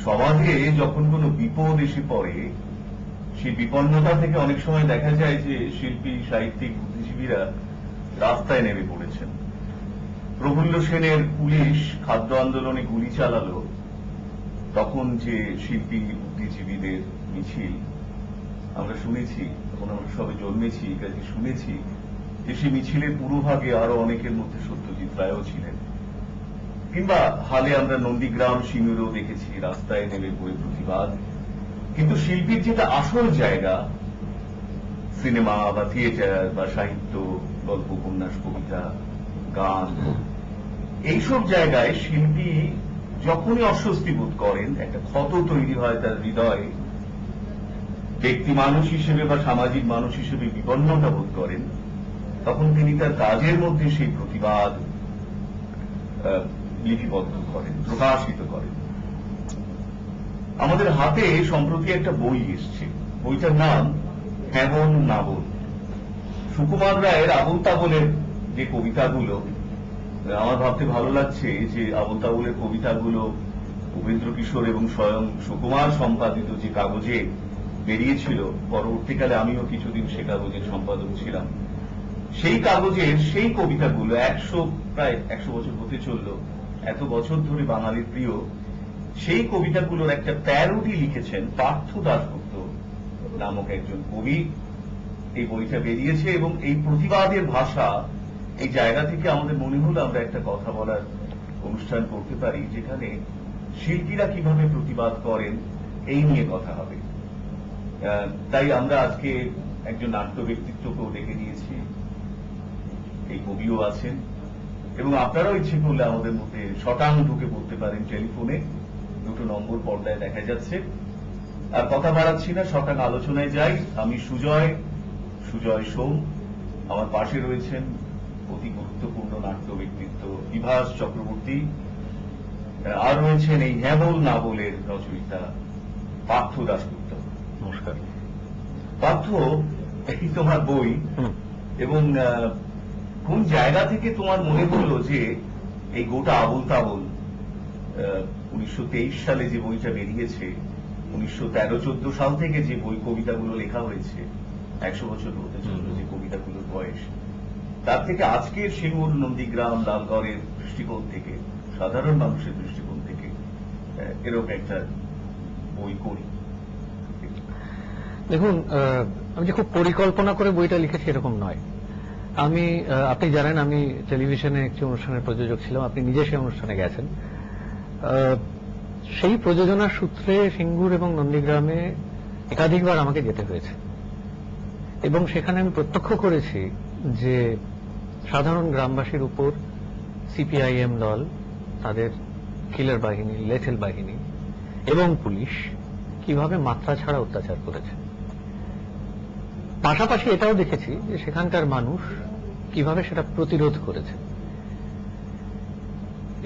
সমাজে যখন কোনো বিপদ এসে পড়ে, সেই বিপন্নতা থেকে অনেক সময় দেখা যায় যে শিল্পী, সাহিত্যিক, বুদ্ধিজীবীরা রাস্তায় নেমে পড়েছেন। প্রফুল্ল সেনের পুলিশ খাদ্য আন্দোলনে গুলি চালালো, তখন যে শিল্পী, বুদ্ধিজীবীদের মিছিল আমরা শুনেছি, তখন আমরা সবাই জন্মেছি, কাজে শুনেছি যে সেই মিছিলের পুরোভাগে আরো অনেকের মধ্যে সত্যজিৎ রায়ও ছিলেন। কিংবা হালে আমরা নন্দীগ্রাম, সিঙ্গুরেও দেখেছি রাস্তায় নেমে পড়ে প্রতিবাদ। কিন্তু শিল্পীর যেটা আসল জায়গা, সিনেমা বা থিয়েটার বা সাহিত্য, গল্প, উপন্যাস, কবিতা, গান, এইসব জায়গায় শিল্পী যখনই অস্বস্তি বোধ করেন, একটা ক্ষত তৈরি হয় তার হৃদয়ে, ব্যক্তি মানুষ হিসেবে বা সামাজিক মানুষ হিসেবে বিপন্নতা বোধ করেন, তখন তিনি তার কাজের মধ্যে সেই প্রতিবাদ লিপিবদ্ধ করেন, প্রকাশিত করেন। আমাদের হাতে সম্প্রতি একটা বই এসছে, বইটার নাম হেমন নাবল। সুকুমার রায়ের আবুল তাবলের যে কবিতাগুলো, আমার ভাবতে ভালো লাগছে যে আবুল তাবলের কবিতাগুলো উপেন্দ্র কিশোর এবং স্বয়ং সুকুমার সম্পাদিত যে কাগজে বেরিয়েছিল, পরবর্তীকালে আমিও কিছুদিন সে কাগজের সম্পাদক ছিলাম। সেই কাগজের সেই কবিতাগুলো প্রায় 100 বছর হতে চলল, এত বছর ধরে বাঙালির প্রিয় সেই কবিতাগুলোর একটা প্যারোডি লিখেছেন পার্থ দাশগুপ্ত নামক একজন কবি। এই বইটা বেরিয়েছে এবং এই প্রতিবাদের ভাষা, এই জায়গা থেকে আমাদের মনে হলো আমরা একটা কথা বলার অনুষ্ঠান করতে পারি, যেখানে শিল্পীরা কিভাবে প্রতিবাদ করেন এই নিয়ে কথা হবে। তাই আমরা আজকে একজন নাট্য ব্যক্তিত্বকেও ডেকে নিয়েছি, এই কবিও আছেন, এবং আপনারাও ইচ্ছে করলে আমাদের মধ্যে শটাং ঢুকে পড়তে পারেন টেলিফোনে, 2টো নম্বর পর্দায় দেখা যাচ্ছে। আর কথা বাড়াচ্ছি না, শটাং আলোচনায় যাই। আমি সুজয় সোম, আমার পাশে রয়েছেন অতি গুরুত্বপূর্ণ নাট্য ব্যক্তিত্ব বিভাস চক্রবর্তী, আর রয়েছেন এই হেমল নাবলের রচয়িতা পার্থ দাশগুপ্ত। নমস্কার। পার্থ, এই তোমার বই, এবং কোন জায়গা থেকে তোমার মনে হলো যে এই গোটা আবুল তাবল 1923 সালে যে বইটা বেরিয়েছে, 1913-14 সাল থেকে যে বই কবিতাগুলো লেখা হয়েছে, 100 বছর হতে চলল যে কবিতাগুলোর বয়স, তার থেকে আজকের সিঙ্গুর, নন্দীগ্রাম, লালগড়ের দৃষ্টিকোণ থেকে, সাধারণ মানুষের দৃষ্টিকোণ থেকে এরকম একটা বই করি? দেখুন, আমি যে খুব পরিকল্পনা করে বইটা লিখেছি এরকম নয়। আপনি জানেন আমি টেলিভিশনে একটি অনুষ্ঠানের প্রযোজক ছিলাম, আপনি নিজে সেই অনুষ্ঠানে গেছেন। সেই প্রযোজনার সূত্রে সিঙ্গুর এবং নন্দীগ্রামে একাধিকবার আমাকে যেতে হয়েছে, এবং সেখানে আমি প্রত্যক্ষ করেছি যে সাধারণ গ্রামবাসীর উপর সিপিআইএম দল, তাদের কিলার বাহিনী, লেঠেল বাহিনী এবং পুলিশ কিভাবে মাত্রা ছাড়া অত্যাচার করেছে। পাশাপাশি এটাও দেখেছি যে সেখানকার মানুষ কিভাবে সেটা প্রতিরোধ করেছে।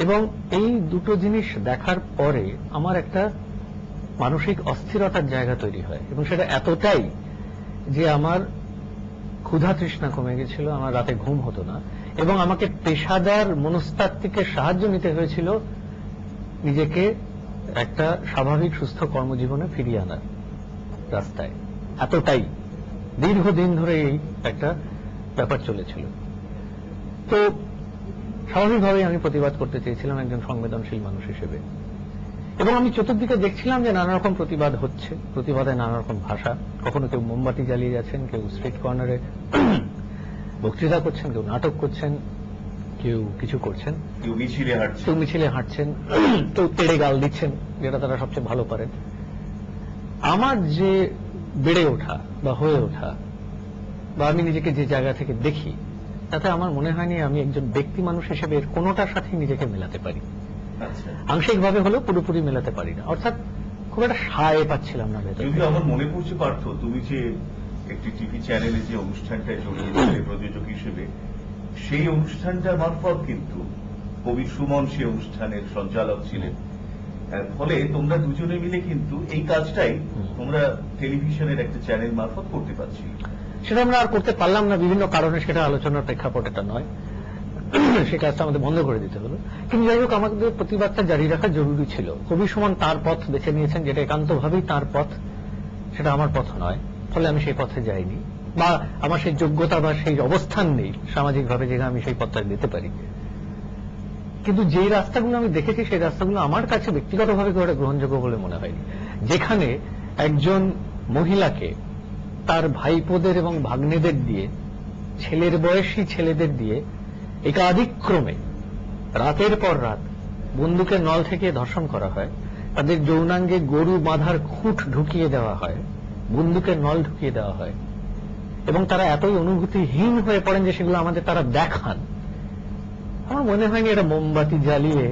এবং এই দুটো জিনিস দেখার পরে আমার একটা মানসিক অস্থিরতার জায়গা তৈরি হয়, এবং সেটা এতটাই যে আমার ক্ষুধা তৃষ্ণা কমে গেছিল, আমার রাতে ঘুম হতো না, এবং আমাকে পেশাদার মনস্তাত্ত্বিকের সাহায্য নিতে হয়েছিল নিজেকে একটা স্বাভাবিক সুস্থ কর্মজীবনে ফিরিয়ে আনার রাস্তায়। এতটাই দীর্ঘদিন ধরে এই একটা ব্যাপার চলেছিল। তো স্বাভাবিকভাবেই আমি প্রতিবাদ করতে চেয়েছিলাম একজন সংবেদনশীল মানুষ হিসেবে, এবং আমি চতুর্দিকে দেখছিলাম যে নানা রকম প্রতিবাদ হচ্ছে, প্রতিবাদে নানা রকম ভাষা। কখনো কেউ মোমবাতি জ্বালিয়ে যাচ্ছেন, কেউ স্ট্রিট কর্নারে বক্তৃতা করছেন, কেউ নাটক করছেন, কেউ কিছু করছেন, কেউ মিছিলে হাঁটছেন, কেউ তেড়ে গাল দিচ্ছেন, যেটা তারা সবচেয়ে ভালো পারেন। আমার যে বেড়ে ওঠা বা হয়ে ওঠা, বা আমি নিজেকে যে জায়গা থেকে দেখি, তাতে আমার মনে হয়নি আমি একজন ব্যক্তি মানুষ হিসেবে এর কোনোটার সাথে নিজেকে মেলাতে পারি। আচ্ছা, আংশিকভাবে হলেও পুরোপুরি মেলাতে পারি না, অর্থাৎ খুব একটা সায় পাচ্ছিলাম না ভেতরে। যদিও আমার মনে পড়ছে পার্থ, তুমি যে একটি টিভি চ্যানেলে যে অনুষ্ঠানটায় জড়িয়েছিলে প্রযোজক হিসেবে, সেই অনুষ্ঠানটার মারফত কিন্তু কবি সুমন সে অনুষ্ঠানের সঞ্চালক ছিলেন। ফলে তোমরা দুজনে মিলে কিন্তু এই কাজটাই তোমরা টেলিভিশনের একটা চ্যানেল মারফত করতে পারছি। সেটা আমরা আর করতে পারলাম না বিভিন্ন কারণে, সেটা আলোচনার প্রেক্ষাপট এটা নয়, সেই কাজটা আমাদের বন্ধ করে দিতে হলো। কিন্তু যাই হোক, আমাদের প্রতিবাদটা জারি রাখা জরুরি ছিল। কবি সুমন তার পথ বেছে নিয়েছেন, যেটা একান্তভাবেই তার পথ, সেটা আমার পথ নয়। ফলে আমি সেই পথে যাইনি, বা আমার সেই যোগ্যতা বা সেই অবস্থান নেই সামাজিকভাবে যে আমি সেই পথটা দিতে পারি। কিন্তু যে রাস্তাগুলো আমি দেখেছি সেই রাস্তাগুলো আমার কাছে ব্যক্তিগতভাবে খুব একটা গ্রহণযোগ্য বলে মনে হয়নি। যেখানে একজন মহিলাকে তার ভাইপোদের এবং ভাগ্নেদের দিয়ে, ছেলের বয়সী ছেলেদের দিয়ে একাধিক্রমে রাতের পর রাত বন্দুকের নল থেকে ধর্ষণ করা হয়, তাদের যৌনাঙ্গে গরু বাঁধার খুঁট ঢুকিয়ে দেওয়া হয়, বন্দুকের নল ঢুকিয়ে দেওয়া হয়, এবং তারা এতই অনুভূতিহীন হয়ে পড়েন যে সেগুলো আমাদের তারা দেখান। আমার মনে হয়নি এটা মোমবাতি জ্বালিয়ে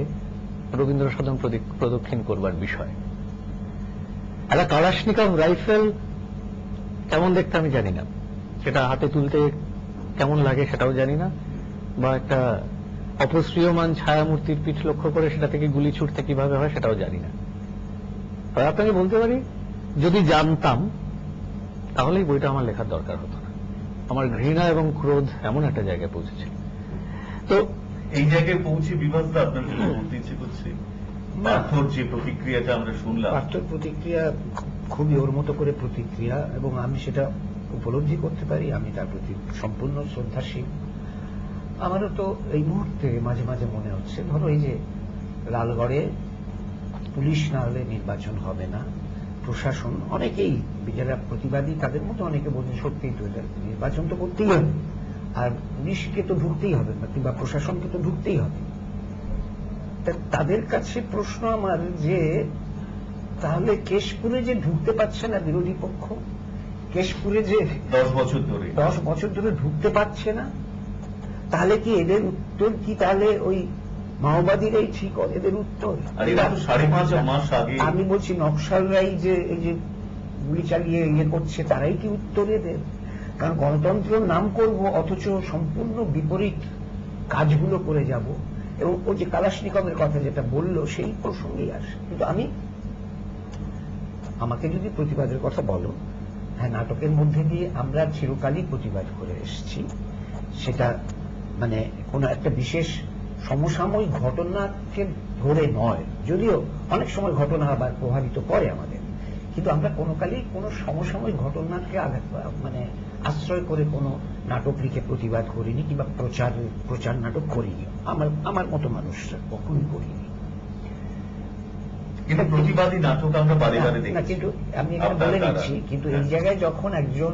রবীন্দ্র সদন প্রদক্ষিণ করবার বিষয়। একটা কালাশনিকভ রাইফেল কেমন দেখতে আমি জানি না, সেটা হাতে তুলতে কেমন লাগে সেটাও জানি না, বা একটা অপশ্রিয়মান ছায়ামূর্তির পিঠ লক্ষ্য করে সেটা থেকে গুলি ছুটতে কিভাবে হয় সেটাও জানি না। তবে আপনাকে বলতে পারি, যদি জানতাম তাহলেই বইটা আমার লেখার দরকার হতো না। আমার ঘৃণা এবং ক্রোধ এমন একটা জায়গায় পৌঁছেছিল। তো এই জায়গায় পৌঁছে বিভাসদা আপনার জন্য বলতে ইচ্ছে করছে, পার্থর যে প্রতিক্রিয়াটা আমরা শুনলাম, পার্থর প্রতিক্রিয়া খুবই ওর মতো করে প্রতিক্রিয়া, এবং আমি সেটা উপলব্ধি করতে পারি। আমি তার প্রতি সম্পূর্ণ শ্রদ্ধাশীল। আমারও তো এই মুহূর্তে মাঝে মাঝে মনে হচ্ছে, ধরো এই যে লালগড়ে পুলিশ না হলে নির্বাচন হবে না, প্রশাসন, অনেকেই যারা প্রতিবাদী তাদের মধ্যে অনেকে বলছে সত্যিই তো এটা নির্বাচন তো করতেই হবে, আর পুলিশকে তো ঢুকতেই হবে, কিংবা প্রশাসনকে তো ঢুকতেই হবে। তাদের কাছে প্রশ্ন আমার যে, তাহলে কেশপুরে যে ঢুকতে পারছে না বিরোধী পক্ষ, কেশপুরে যে 10 বছর ধরে ঢুকতে পারছে না, তাহলে কি এদের উত্তর কি তাহলে ওই মাওবাদীরাই ঠিক এদের উত্তর? আমি বলছি নকশালরাই যে এই যে গুলি চালিয়ে করছে তারাই কি উত্তর এদের? কারণ গণতন্ত্রের নাম করব অথচ সম্পূর্ণ বিপরীত কাজগুলো করে যাব। এবং ওই যে কালাশনিকভের কথা যেটা বললো সেই প্রসঙ্গেই আসে। কিন্তু আমাকে যদি প্রতিবাদের কথা বলো, হ্যাঁ, নাটকের মধ্যে দিয়ে আমরা চিরকালই প্রতিবাদ করে এসেছি। সেটা মানে কোন একটা বিশেষ সমসাময়িক ঘটনাকে ধরে নয়, যদিও অনেক সময় ঘটনা আবার প্রভাবিত করে আমাদের, কিন্তু আমরা কোনোকালই কোনো সমসাময়িক ঘটনাকে মানে আশ্রয় করে কোনো নাটক লিখে প্রতিবাদ করিনি, কিংবা প্রচার নাটক করিনি। আমার মতো মানুষরা কখনোই করিনি। কিন্তু প্রতিবাদী নাটক আমরা বারে বারে দেখি। কিন্তু আমি এখানে বলে নিচ্ছি, কিন্তু এই জায়গায় যখন একজন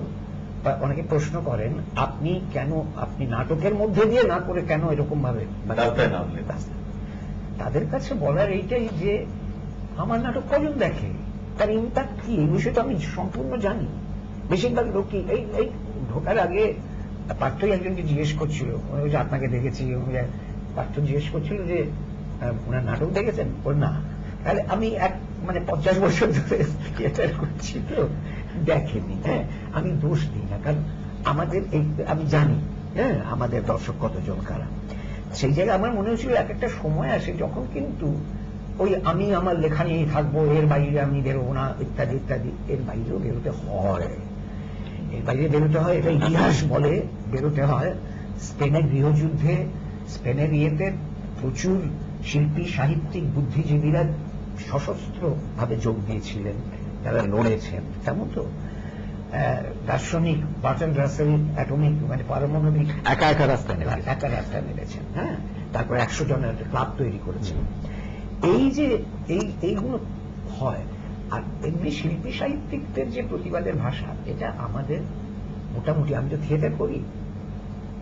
অনেকে প্রশ্ন করেন, আপনি নাটকের মধ্যে দিয়ে না করে কেন এরকম ভাবে তাদের কাছে বলার এইটাই যে আমার নাটক কজন দেখে, তার ইম্প্যাক্ট কি, এই বিষয়টা আমি সম্পূর্ণ জানি। বেশিরভাগ লোকই এই ঢোকার আগে পার্থই একজনকে জিজ্ঞেস করছিল, যে আপনাকে দেখেছি, পার্থ জিজ্ঞেস করছিল যে ওনার নাটক দেখেছেন, ওর না। তাহলে আমি 50 বছর ধরে থিয়েটার করছি, তো দেখেনি। হ্যাঁ, আমি দোষ দিই না, কারণ আমাদের আমি জানি হ্যাঁ আমাদের দর্শক কতজন কারা। সেই জায়গায় আমার মনে হচ্ছিল এক একটা সময় আসে যখন কিন্তু ওই আমি আমার লেখা নিয়েই থাকবো, এর বাইরে আমি বেরোবো না, ইত্যাদি ইত্যাদি। এর বাইরেও বেরোতে হয়, এটা ইতিহাস বলে বেরোতে হয়। স্পেনের গৃহযুদ্ধে, স্পেনের ইয়েতে প্রচুর শিল্পী, সাহিত্যিক, বুদ্ধিজীবীরা সশস্ত্র ভাবে যোগ দিয়েছিলেন, তারা লড়েছেন। তেমন তো দার্শনিক বার্ট্রান্ড রাসেল অ্যাটমিক পারমাণবিক একা রাস্তায় নেমেছেন। হ্যাঁ, তারপর 100 জনের একটা ক্লাব তৈরি করেছেন। এই যে এইগুলো হয়। আর এমনি শিল্পী সাহিত্যিকদের যে প্রতিবাদের ভাষা, এটা আমাদের মোটামুটি, আমি তো থিয়েটার করি,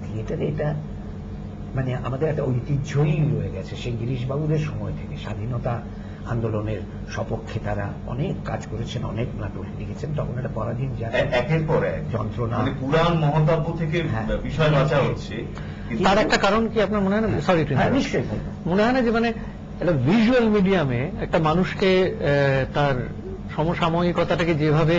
থিয়েটারে এটা আমাদের একটা ঐতিহ্যই রয়ে গেছে সেই গিরিশবাবুদের সময় থেকে। স্বাধীনতা আন্দোলনের সপক্ষে তারা অনেক কাজ করেছেন, অনেক নাটক লিখেছেন। তখন একটা পরাধীন জাতি একের পর এক যন্ত্রণা, মানে পুরাণ মহাকাব্য থেকে হ্যাঁ। বিষয় বাঁচা হচ্ছে, কিন্তু তার একটা কারণ কি আপনার মনে হয় না, সরি হ্যাঁ, নিশ্চয়ই বলবো। মনে হয় না যে মানে একটা ভিজুয়াল মিডিয়ামে একটা মানুষকে তার সমসাময়িকতাটাকে যেভাবে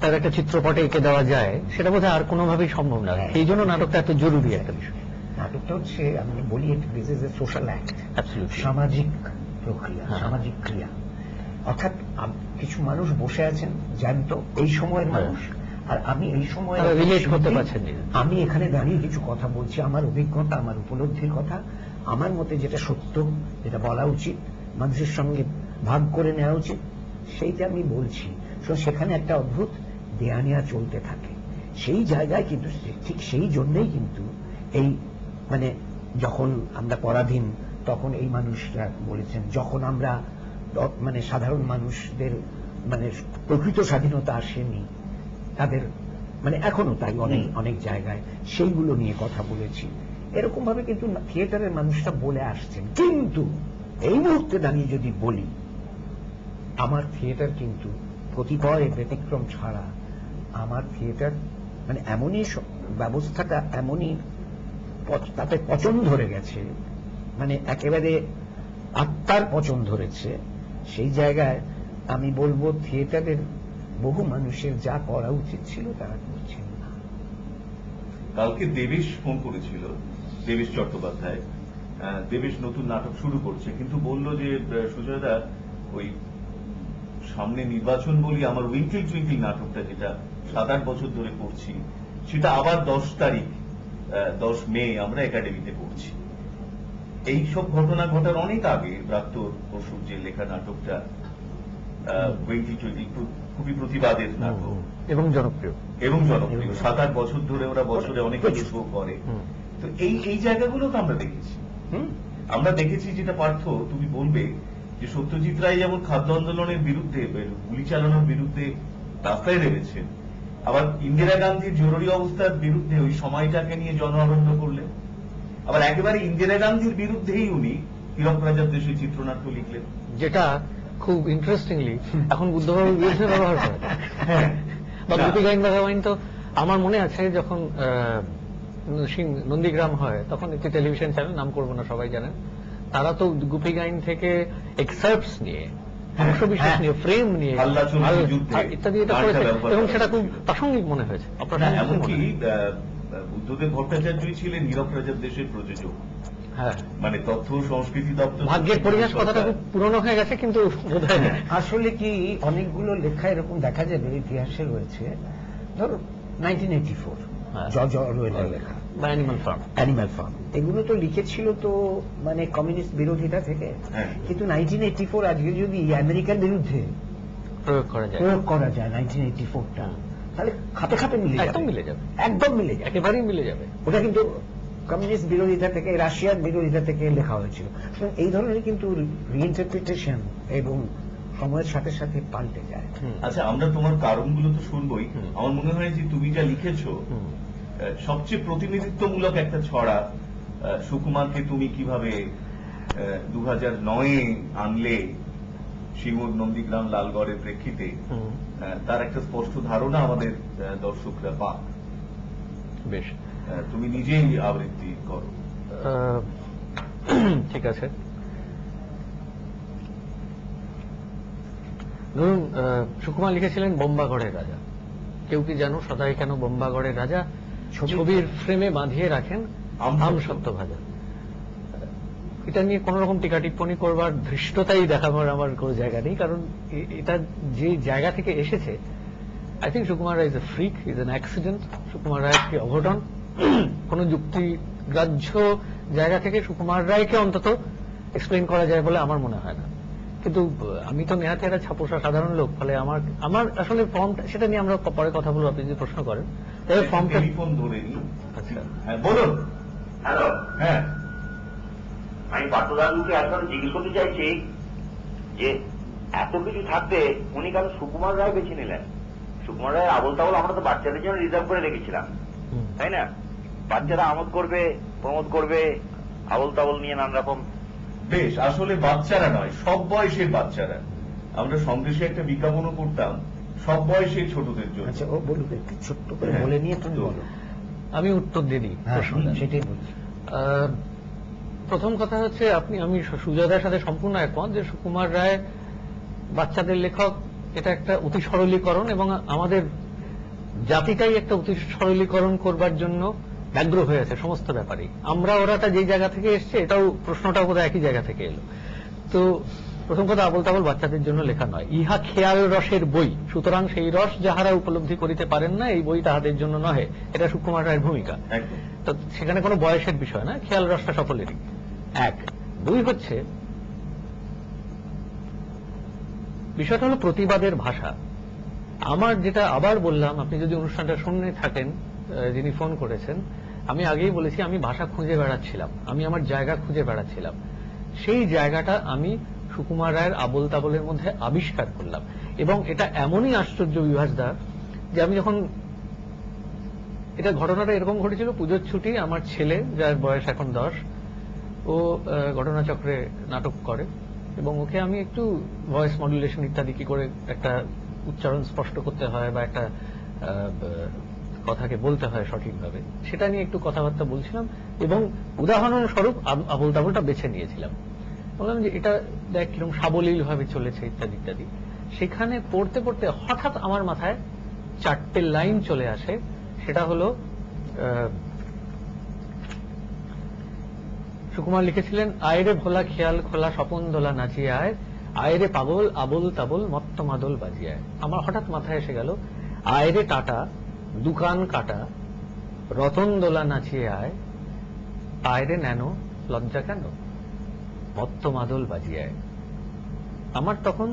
তার একটা চিত্রপটে এঁকে দেওয়া যায় সেটা বোধহয় আর কোনোভাবেই সম্ভব না। হ্যাঁ। এই জন্য নাটকটা এত জরুরি একটা বিষয়। নাটকটা হচ্ছে, আমি বলি, this is a social act, Absolutely. সামাজিক প্রক্রিয়া, হ্যাঁ। সামাজিক ক্রিয়া। অর্থাৎ কিছু মানুষ বসে আছেন জ্যান্ত, এই সময়ের হ্যাঁ। মানুষ, আর আমি এই সময় তারা relate করতে পারছেন না। আমি এখানে দাঁড়িয়ে কিছু কথা বলছি, আমার অভিজ্ঞতা, আমার উপলব্ধির কথা, আমার মতে যেটা সত্য, যেটা বলা উচিত, মানুষের সঙ্গে ভাগ করে নেওয়া উচিত, সেইটা আমি বলছি। সেখানে একটা অদ্ভুত দেয়া নেয়া চলতে থাকে। সেই জায়গায় কিন্তু ঠিক সেই জন্যই কিন্তু এই মানে যখন আমরা পরাধীন তখন এই মানুষরা বলেছেন, যখন আমরা মানে সাধারণ মানুষদের মানে প্রকৃত স্বাধীনতা আসেনি তাদের, মানে এখনো তাই অনেক অনেক জায়গায় সেইগুলো নিয়ে কথা বলেছি। এরকম ভাবে কিন্তু থিয়েটারের মানুষরা বলে আসছেন। কিন্তু এই মুহূর্তে দাঁড়িয়ে যদি বলি, আমার থিয়েটার কিন্তু কতিপয় ব্যতিক্রম ছাড়া আমার থিয়েটার মানে এমনই ব্যবস্থাটা এমনই তাতে পচন ধরে গেছে, মানে একেবারে আত্মার পচন ধরেছে। সেই জায়গায় আমি বলবো থিয়েটারের বহু মানুষের যা করা উচিত ছিল তারা করছেন না। কালকে দেবেশ ফোন করেছিল, দেবেশ চট্টোপাধ্যায়। দেবেশ নতুন নাটক শুরু করছে, কিন্তু বলল যে সুজয়দা, ওই সামনে নির্বাচন বলি আমার উইঙ্কল টুইঙ্কল নাটকটা যেটা 7-8 বছর ধরে করছি, সেটা আবার 10 তারিখ 10 মে আমরা একাডেমিতে করছি। এইসব ঘটনা ঘটার অনেক আগে ব্রাত্য বসুর যে লেখা নাটকটা উইঙ্কল টুইঙ্কল খুবই প্রতিবাদের নাটক এবং জনপ্রিয়। 7-8 বছর ধরে ওরা বছরে অনেক কিছু শো করে। তো এই জায়গাগুলো তো আমরা দেখেছি। আমরা দেখেছি যেটা পার্থ তুমি বলবে যে সত্যজিৎ রায় যেমন খাদ্য আন্দোলনের বিরুদ্ধে, গুলি চালানোর বিরুদ্ধে রাস্তায় নেমেছেন, আবার ইন্দিরা গান্ধীর জরুরি অবস্থার বিরুদ্ধে ওই সময়টাকে নিয়ে জনআরণ্য করলেন, আবার একেবারে ইন্দিরা গান্ধীর বিরুদ্ধেই উনি হীরক রাজার দেশে চিত্রনাট্য লিখলেন, যেটা খুব ইন্টারেস্টিংলি এখন বুদ্ধবাবুর বিরুদ্ধে ব্যবহার করে। বা গুপি গাইন বাঘাবাইন তো আমার মনে আছে যখন নন্দীগ্রাম হয় তখন একটি টেলিভিশন চ্যানেল, নাম করবো না, সবাই জানেন, তারা তো গুপি গাইন থেকে এক্সার্পস নিয়ে, অংশবিশেষ নিয়ে, ফ্রেম নিয়ে ইত্যাদি এটা করেছে এবং সেটা খুব প্রাসঙ্গিক মনে হয়েছে। এমনকি বুদ্ধদেব ভট্টাচার্যই ছিলেন হীরক রাজার দেশের প্রযোজক। হ্যাঁ, মানে তথ্য সংস্কৃতি দপ্তর, ভাগ্যের পরিবেশ কথাটা খুব পুরনো হয়ে গেছে, কিন্তু বোধহয় আসলে কি অনেকগুলো লেখা এরকম দেখা যাবে ইতিহাসে রয়েছে। ধরো 1984 জর্জ অরওয়েলের লেখা বা অ্যানিমাল ফার্ম, এগুলো তো লিখেছিল তো মানে কমিউনিস্ট বিরোধিতা থেকে। কিন্তু 1984 আজকে যদি আমেরিকার বিরুদ্ধে প্রয়োগ করা যায় 1984টা, তাহলে খাতে খাতে মিলে যাবে, একদম মিলে যাবে, একেবারেই মিলে যাবে। ওটা কিন্তু কমিউনিস্ট বিরোধিতা থেকে, রাশিয়ার বিরোধিতা থেকে লেখা হয়েছিল। এই ধরনের কিন্তু রিইন্টারপ্রিটেশন এবং সময়ের সাথে সাথে পাল্টে যায়। আচ্ছা, আমরা তোমার কারণগুলো তো শুনবই। আমার মনে হয় যে তুমি যা লিখেছো সবচেয়ে প্রতিনিধিত্বমূলক একটা ছড়া, সুকুমারকে তুমি কিভাবে 2009-এ আনলে শিমুর নন্দীগ্রাম লালগড়ের প্রেক্ষিতে, তার একটা স্পষ্ট ধারণা আমাদের দর্শকরা পাক। বেশ, তুমি নিজেই আবৃত্তি করো। ঠিক আছে। ধরুন, সুকুমার লিখেছিলেন বোম্বাগড়ের রাজা। কেউ কি জানো সদাই কেন বোম্বাগড়ের রাজা ছবির ফ্রেমে বাঁধিয়ে রাখেন আম সত্য ভাজা। এটা নিয়ে কোন রকম টিকা টিপ্পণী করবার ধৃষ্টতাই দেখাবার আমার কোনো জায়গা নেই, কারণ এটা যে জায়গা থেকে এসেছে, I think Sukumar Ray is a freak, is an accident. Sukumar Ray একটি অঘটন। কোন যুক্তিগ্রাহ্য জায়গা থেকে সুকুমার রায়কে অন্তত এক্সপ্লেন করা যায় বলে আমার মনে হয় না। কিন্তু আমি তো নেহাতি একটা ছাপোষা সাধারণ লোক, ফলে আমার আসলে ফর্মটা, সেটা নিয়ে আমরা পরে কথা বলবো, আপনি যদি প্রশ্ন করেন। তবে ফর্মটা টেলিফোন ধরে নি। আচ্ছা, হ্যাঁ বলুন। হ্যালো, হ্যাঁ, আমি পার্থদাদুকে আসলে জিজ্ঞেস করতে চাইছি যে এত কিছু থাকতে উনি কেন সুকুমার রায় বেছে নিলেন? সুকুমার রায় আবল তাবল আমরা তো বাচ্চাদের জন্য রিজার্ভ করে রেখেছিলাম, তাই না? বাচ্চারা আমোদ করবে, প্রমোদ করবে, আবল তাবল নিয়ে নানা রকম বেশ, আসলে বাচ্চারা নয়, সব বয়সের বাচ্চারা। আমরা সন্দেশে একটা বিজ্ঞাপনও করতাম সব বয়সের ছোটদের জন্য। আচ্ছা, ও বলুক, একটু ছোট্ট করে বলে নিয়ে তুমি বলো। আমি উত্তর দিয়ে দিই হ্যাঁ, প্রশ্নটা। সেটাই বলছি। প্রথম কথা হচ্ছে, আমি সুজাতার সাথে সম্পূর্ণ একমত যে সুকুমার রায় বাচ্চাদের লেখক, এটা একটা অতি সরলীকরণ, এবং আমাদের জাতিটাই একটা অতি সরলীকরণ করবার জন্য ব্যগ্র হয়ে আছে সমস্ত ব্যাপারে। আমরা ওরাটা যেই জায়গা থেকে এসছে, এটাও প্রশ্নটাও বোধহয় একই জায়গা থেকে এলো। তো প্রথম কথা, আবল তাবল বাচ্চাদের জন্য লেখা নয়, ইহা খেয়াল রসের বই, সুতরাং সেই রস যাহারা উপলব্ধি করিতে পারেন না, এই বই তাহাদের জন্য নহে। এটা সুকুমার রায়ের ভূমিকা। একদম। তো সেখানে কোনো বয়সের বিষয় না, খেয়াল রসটা সকলেরই। এক। দুই হচ্ছে, বিষয়টা হলো প্রতিবাদের ভাষা। আমার যেটা আবার বললাম, আপনি যদি অনুষ্ঠানটা শুনে থাকেন, যিনি ফোন করেছেন, আমি আগেই বলেছি আমি ভাষা খুঁজে বেড়াচ্ছিলাম, আমি আমার জায়গা খুঁজে বেড়াচ্ছিলাম। সেই জায়গাটা আমি সুকুমার রায়ের আবল তাবলের মধ্যে আবিষ্কার করলাম। এবং এটা এমনই আশ্চর্য বিভাসদা, যে আমি যখন, এটা ঘটনাটা এরকম ঘটেছিল, পুজোর ছুটি, আমার ছেলে যার বয়স এখন 10, ও ঘটনাচক্রে নাটক করে, এবং ওকে আমি একটু ভয়েস মডুলেশন ইত্যাদি কি করে একটা উচ্চারণ স্পষ্ট করতে হয় বা একটা কথাকে বলতে হয় সঠিকভাবে, সেটা নিয়ে একটু কথাবার্তা বলছিলাম, এবং উদাহরণস্বরূপ আবল তাবলটা বেছে নিয়েছিলাম। বললাম যে এটা দেখ কিরকম সাবলীল ভাবে চলেছে ইত্যাদি ইত্যাদি। সেখানে পড়তে পড়তে হঠাৎ আমার মাথায় 4টে লাইন চলে আসে। সেটা হলো, সুকুমার লিখেছিলেন, আয়রে ভোলা খেয়াল খোলা স্বপন দোলা নাচিয়ে আয়, আয়রে পাগল আবল তাবল মত্ত মাদল বাজিয়ায়। আমার হঠাৎ মাথায় এসে গেল, আয়রে টাটা দোকান কাটা রতন দোলা নাচিয়ে আয়, আয়রে ন্যানো লজ্জা কেন মত্ত মাদল বাজিয়ায়। আমার তখন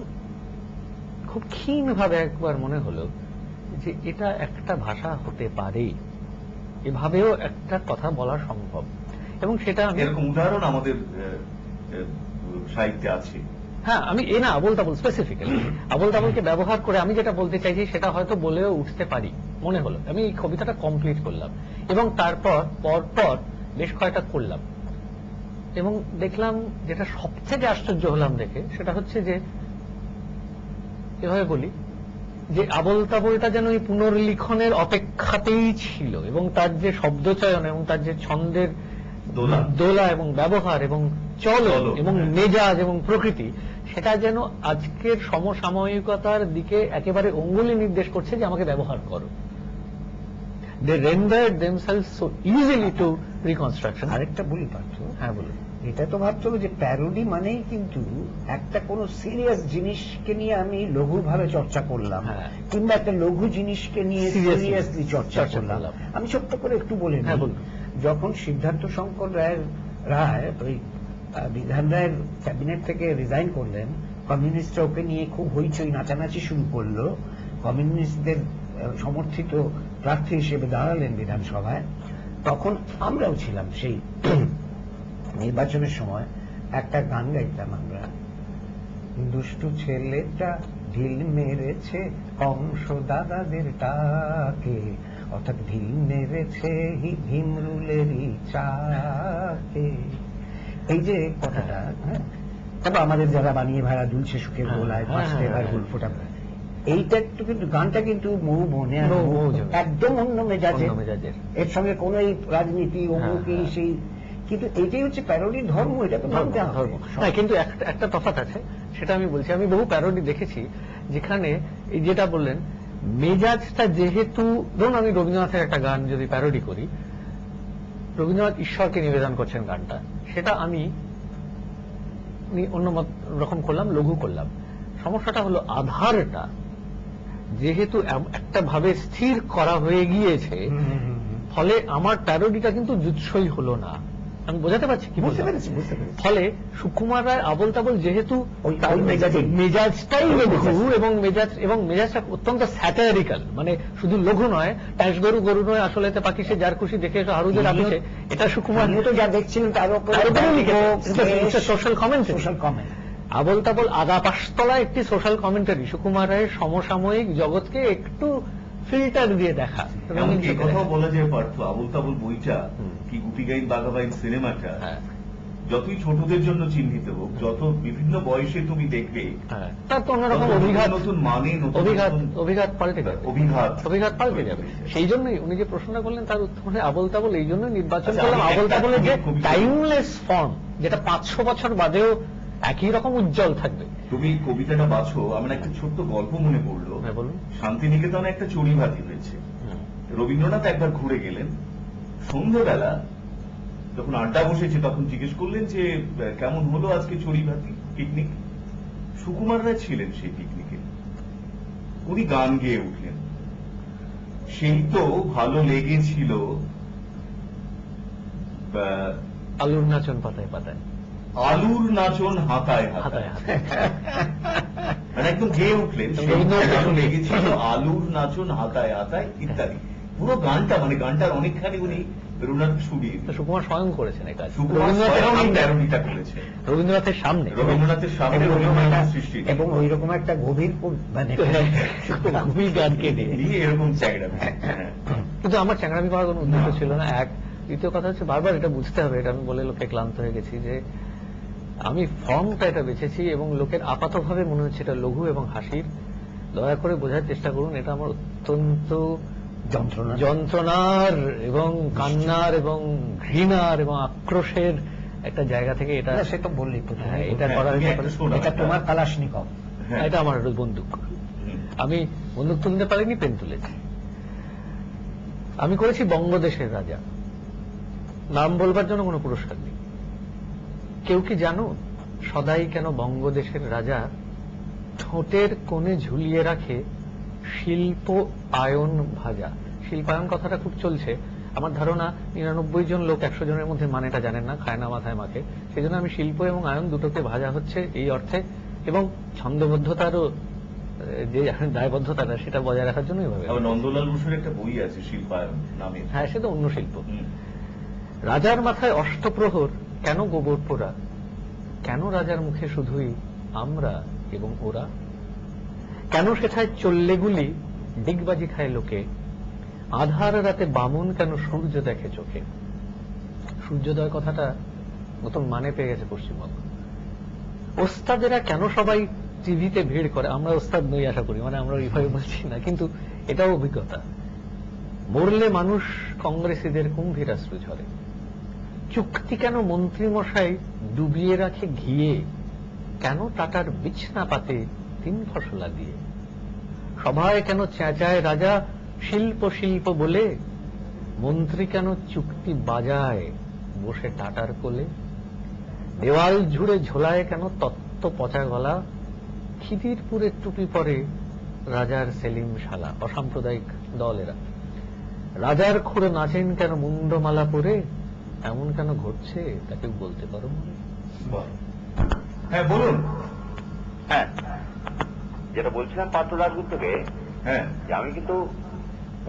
খুব ক্ষীণ ভাবে একবার মনে হলো যে এটা একটা ভাষা হতে পারে, এভাবেও একটা কথা বলা সম্ভব। এবং সেটা এরকম উদাহরণ আমাদের সাহিত্যে আছে। হ্যাঁ, আমি না আবল তাবল স্পেসিফিক্যালি আবল তাবলকে ব্যবহার করে আমি যেটা বলতে চাইছি সেটা হয়তো বলেও উঠতে পারি মনে হলো। আমি এই কবিতাটা কমপ্লিট করলাম, এবং তারপর পরপর বেশ কয়েকটা করলাম, এবং দেখলাম যেটা সব থেকে আশ্চর্য হলাম দেখে, সেটা হচ্ছে যে, এভাবে বলি যে আবল তাবলটা যেন এই পুনর্লিখনের অপেক্ষাতেই ছিল, এবং তার যে শব্দচয়ন এবং তার যে ছন্দের দোলা এবং ব্যবহার এবং চলন এবং মেজাজ এবং প্রকৃতি, সেটা যেন আজকের সমসাময়িকতার দিকে একেবারে অঙ্গুলি নির্দেশ করছে যে আমাকে ব্যবহার করো। They rendered themselves so easily to reconstruction. আরেকটা বলি পার্থ। হ্যাঁ, বলুন। এটা তো ভাবতে হবে যে প্যারোডি মানেই কিন্তু একটা কোনো সিরিয়াস জিনিসকে নিয়ে আমি লঘুভাবে চর্চা করলাম, কিংবা একটা লঘু জিনিসকে নিয়ে সিরিয়াসলি চর্চা করলাম। আমি ছোট্ট করে একটু বলে নিই, যখন সিদ্ধার্থ শঙ্কর রায় ওই বিধান রায়ের ক্যাবিনেট থেকে রিজাইন করলেন, কমিউনিস্টরা ওকে নিয়ে খুব হইচই নাচানাচি শুরু করলো, কমিউনিস্টদের সমর্থিত প্রার্থী হিসেবে দাঁড়ালেন বিধানসভায়, তখন আমরাও ছিলাম সেই নির্বাচনের সময়। একটা গান গাইতাম আমরা, দুষ্টু ছেলেটা ঢিল মেরেছে কংস দাদাদের টাকে, অর্থাৎ ঢিল মেরেছে ভীমরুলেরই চাকে। এই যে কথাটা, তারপর আমাদের যারা বানিয়ে ভাড়া দুলছে সুখের গোলায় পাঁচটা এবার হুল ফোটা, এইটা একটু কিন্তু গানটা কিন্তু মৌ বনে একদম অন্য মেজাজের, এর সঙ্গে কোন এই রাজনীতি অমুকি সেই, কিন্তু এইটাই হচ্ছে প্যারোডির ধর্ম। এটা তো ধর্ম। কিন্তু একটা তফাৎ আছে, সেটা আমি বলছি। আমি বহু প্যারোডি দেখেছি যেখানে এই যেটা বললেন, মেজাজটা যেহেতু, ধরুন আমি রবীন্দ্রনাথের একটা গান যদি প্যারোডি করি, রবীন্দ্রনাথ ঈশ্বরকে নিবেদন করছেন গানটা, সেটা আমি অন্য রকম করলাম, লঘু করলাম। সমস্যাটা হলো আধারটা যেহেতু একটা ভাবে স্থির করা হয়ে গিয়েছে, ফলে আমার প্যারোডিটা কিন্তু জুৎসই হলো না। আমি বোঝাতে পারছি কি বলতে পেরেছি? ফলে সুকুমার রায় আবল তাবল যেহেতু মেজাজটাই লঘু, এবং মেজাজটা অত্যন্ত স্যাটারিক্যাল, মানে শুধু লঘু নয়, ট্যাস গরু গরু নয় আসলে পাখি সে যার খুশি দেখে এসে হারুদের আপিসে, এটা সুকুমার তো যা দেখছিলেন তার উপরে সোশ্যাল কমেন্টারি। আবল তাবল আগা পাশতলা একটি সোশ্যাল কমেন্টারি, সুকুমার রায়ের সমসাময়িক জগৎকে একটু ফিল্টার দিয়ে দেখা। কথাও বলা যায় পার্থ, আবল তাবল বইটা কি গুপি গাইন বাঘা বাইন সিনেমাটা যতই ছোটদের জন্য চিহ্নিত হোক, যত বিভিন্ন বয়সে তুমি দেখবে হ্যাঁ, তার তো অন্যরকম তত অভিঘাত, নতুন মানে, নতুন অভিঘাত পাল্টে যাবে, অভিঘাত পাল্টে যাবে। সেই জন্যই উনি যে প্রশ্নটা করলেন তার উত্তর মানে আবল তাবল, এই জন্য নির্বাচন আচ্ছা, করলাম আমি আবল তাবলের যে কবিতা- টাইমলেস ফর্ম, যেটা 500 বছর বাদেও একই রকম উজ্জ্বল থাকবে। তুমি কবিতাটা বাছো, আমার একটা ছোট্ট গল্প মনে পড়লো। হ্যাঁ, বলুন। শান্তিনিকেতনে একটা চড়ুইভাতি হয়েছে। হুম। রবীন্দ্রনাথ একবার ঘুরে গেলেন, সন্ধ্যেবেলা যখন আড্ডা বসেছে তখন জিজ্ঞেস করলেন যে কেমন হলো আজকে চড়ুইভাতি পিকনিক। সুকুমার রায় ছিলেন সেই পিকনিকে, উনি গান গেয়ে উঠলেন, সেই তো ভালো লেগেছিল, আলুর নাচন পাতায় পাতায়, আলুর নাচন হাতায় হাতায়, হাতায় হাতায়। মানে একদম গেয়ে উঠলেন, সেই তো ভালো লেগেছিল, আলুর নাচন হাতায় হাতায় ইত্যাদি। পুরো গানটা, মানে গানটার অনেকখানি উনি রবীন্দ্রনাথ শুনিয়ে তো সুকুমার স্বয়ং করেছেন এই কাজ, সুকুমার স্বয়ং এই প্যারোডিটা করেছে রবীন্দ্রনাথের সামনে, রবীন্দ্রনাথের সামনে সৃষ্টি এবং ওই রকম একটা গভীর মানে খুবই গানকে দিয়ে। নিয়ে এরকম চ্যাংড়ামি। কিন্তু আমার চ্যাংড়ামি করার কোনো উদ্দেশ্য ছিল না। এক, দ্বিতীয় কথা হচ্ছে বারবার এটা বুঝতে হবে, এটা আমি বলে লোকে ক্লান্ত হয়ে গেছি যে আমি ফর্মটা এটা বেছেছি এবং লোকের আপাতভাবে মনে হচ্ছে এটা লঘু এবং হাসির। দয়া করে বোঝার চেষ্টা করুন, এটা আমার অত্যন্ত যন্ত্রণার এবং কান্নার এবং ঘৃণার এবং আক্রোশের একটা জায়গা থেকে এটা, সে তো বললি হ্যাঁ, এটা করা হয়েছে। এটা তোমার কালাশনিকভ, এটা আমার বন্দুক। আমি বন্দুক তুলতে পারিনি, পেন তুলেছি। আমি করেছি বঙ্গদেশের রাজা, নাম বলবার জন্য কোনো পুরস্কার নেই। কেউ কি জানো সদাই কেন বঙ্গদেশের রাজা ঠোঁটের কোণে ঝুলিয়ে রাখে শিল্প আয়ন ভাজা? শিল্পায়ন কথাটা খুব চলছে, আমার ধারণা 99 জন লোক 100 জনের মধ্যে মানেটা জানেন না, খায় না মাথায় মাখে। সেই জন্য আমি শিল্প এবং আয়ন দুটোকে ভাজা হচ্ছে এই অর্থে, এবং ছন্দবদ্ধতারও যে দায়বদ্ধতাটা সেটা বজায় রাখার জন্য এভাবে। নন্দলাল বসুর একটা বই আছে শিল্পায়ন নামে। হ্যাঁ, সে তো অন্য শিল্প। রাজার মাথায় অষ্টপ্রহর কেন গোবর পোড়া, কেন রাজার মুখে শুধুই আমরা এবং ওরা, কেন সেথায় চল্লেগুলি ডিগবাজি খায় লোকে, আধার রাতে বামন কেন সূর্য দেখে চোখে। সূর্যোদয় কথাটা নতুন মানে পেয়ে গেছে পশ্চিমবঙ্গ। ওস্তাদেরা কেন সবাই টিভিতে ভিড় করে, আমরা ওস্তাদ নই আশা করি, মানে আমরা ওইভাবে বলছি না, কিন্তু এটাও অভিজ্ঞতা। মরলে মানুষ কংগ্রেসীদের কুম্ভীরাশ্রু ঝরে, চুক্তি কেন মন্ত্রী মশাই ডুবিয়ে রাখে ঘিয়ে, কেন টাটার বিছনা পাতে 3 ফসলা দিয়ে, সভায় কেন চেঁচায় রাজা শিল্প শিল্প বলে, মন্ত্রী কেন চুক্তি বাজায় বসে টাটার কোলে, দেওয়াল ঝুড়ে ঝোলায় কেন তত্ত্ব পচা গলা, খিদিরপুরে টুপি পরে রাজার সেলিম শালা। অসাম্প্রদায়িক দল এরা। রাজার খুঁড়ে নাচেন কেন মুন্ডমালা পরে, এমন কেন ঘটছে তা কেউ বলতে পারো মনে? হ্যাঁ বলুন। হ্যাঁ, যেটা বলছিলাম পার্থ দাশগুপ্তকে, হ্যাঁ, যে আমি কিন্তু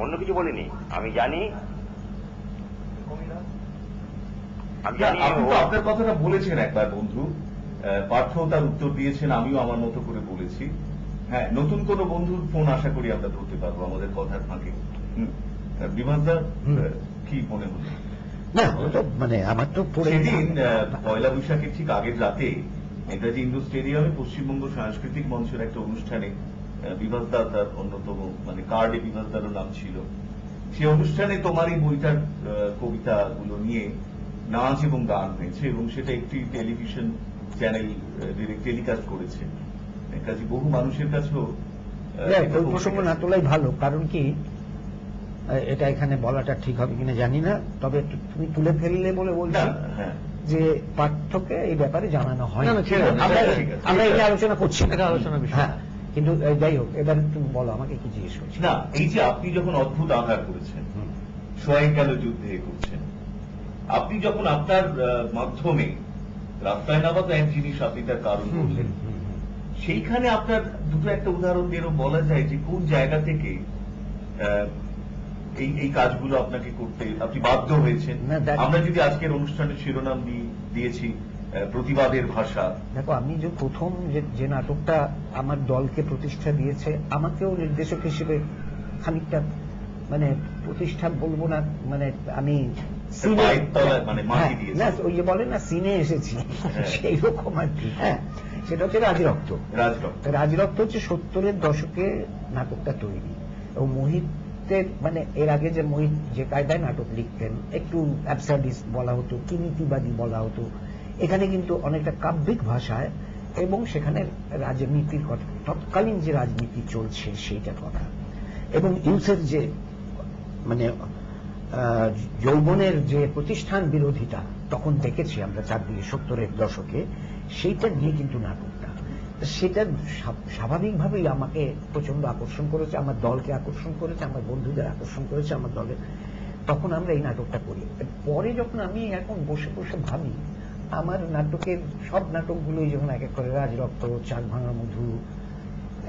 অন্য কিছু বলিনি। আমি জানি আপনি তো আপনার কথাটা বলেছেন একবার বন্ধু, পার্থ তার উত্তর দিয়েছেন, আমিও আমার মতো করে বলেছি। হ্যাঁ, নতুন কোন বন্ধুর ফোন আশা করি আমরা ধরতে পারবো আমাদের কথার ফাঁকে। বিমানদা কি মনে হল? না, মানে আমার তো সেদিন পয়লা বৈশাখের ঠিক আগের রাতে নেতাজি ইন্ডোর স্টেডিয়ামে পশ্চিমবঙ্গ সাংস্কৃতিক মঞ্চের একটা অনুষ্ঠানে বিভাসদা তার অন্যতম, মানে কার্ডে বিভাসদারও নাম ছিল, সেই অনুষ্ঠানে তোমার এই বইটার কবিতাগুলো নিয়ে নাচ এবং গান হয়েছে, এবং সেটা একটি টেলিভিশন চ্যানেল টেলিকাস্ট করেছে। কাজে বহু মানুষের কাছেও প্রসঙ্গ না তোলাই ভালো, কারণ কি এটা এখানে বলাটা ঠিক হবে কিনা জানি না, তবে তুমি তুলে ফেললে বলে বলছি যে পাঠ্যকে এই ব্যাপারে জানানো হয়। আমরা এই আলোচনা করছি, এটা আলোচনা বিষয়। হ্যাঁ, কিন্তু যাই হোক, এবার তুমি বলো, আমাকে কি জিজ্ঞেস করছি? না, এই যে আপনি যখন অদ্ভুত আঘাত করেছেন, সোয়াই কালো যুদ্ধে করছেন, আপনি যখন আপনার মাধ্যমে রাস্তায় নামা তো এক জিনিস আপনি তার কারণ বললেন, সেইখানে আপনার দুটো একটা উদাহরণ দিয়ে বলা যায় যে কোন জায়গা থেকে এই কাজগুলো আপনাকে করতে আপনি বাধ্য হয়েছেন। আমরা যদি আজকের অনুষ্ঠানের শিরোনাম দিয়েছি প্রতিবাদের ভাষা। দেখো, আমি যে প্রথম যে নাটকটা আমার দলকে প্রতিষ্ঠা দিয়েছে, আমাকেও নির্দেশক হিসেবে খানিকটা মানে প্রতিষ্ঠা বলবো না, মানে আমি পায়ের তলায় মানে মাটি হ্যাঁ, দিয়েছে। না ওই যে বলে না সিনে এসেছি, সেই রকম আর কি। হ্যাঁ, সেটা হচ্ছে রাজরক্ত। রাজরক্ত। রাজরক্ত হচ্ছে 70-এর দশকে নাটকটা তৈরি, এবং মোহিতের মানে এর আগে যে মোহিত যে কায়দায় নাটক লিখতেন, একটু অ্যাবসার্ডিস্ট বলা হতো, কিনীতিবাদী বলা হতো, এখানে কিন্তু অনেকটা কাব্যিক ভাষায়, এবং সেখানে রাজনীতির কথা, তৎকালীন যে রাজনীতি চলছে সেইটার কথা, এবং ইউথের যে মানে যৌবনের যে প্রতিষ্ঠান বিরোধিতা তখন দেখেছি আমরা চারদিকে 70-এর দশকে, সেইটা নিয়ে কিন্তু নাটকটা, সেটা স্বাভাবিকভাবেই আমাকে প্রচন্ড আকর্ষণ করেছে, আমার দলকে আকর্ষণ করেছে, আমার বন্ধুদের আকর্ষণ করেছে আমার দলে। তখন আমরা এই নাটকটা করি। পরে যখন আমি এখন বসে বসে ভাবি, আমার নাটকের সব নাটকগুলোই যখন এক এক করে রাজরক্ত, চাক ভাঙা মধু,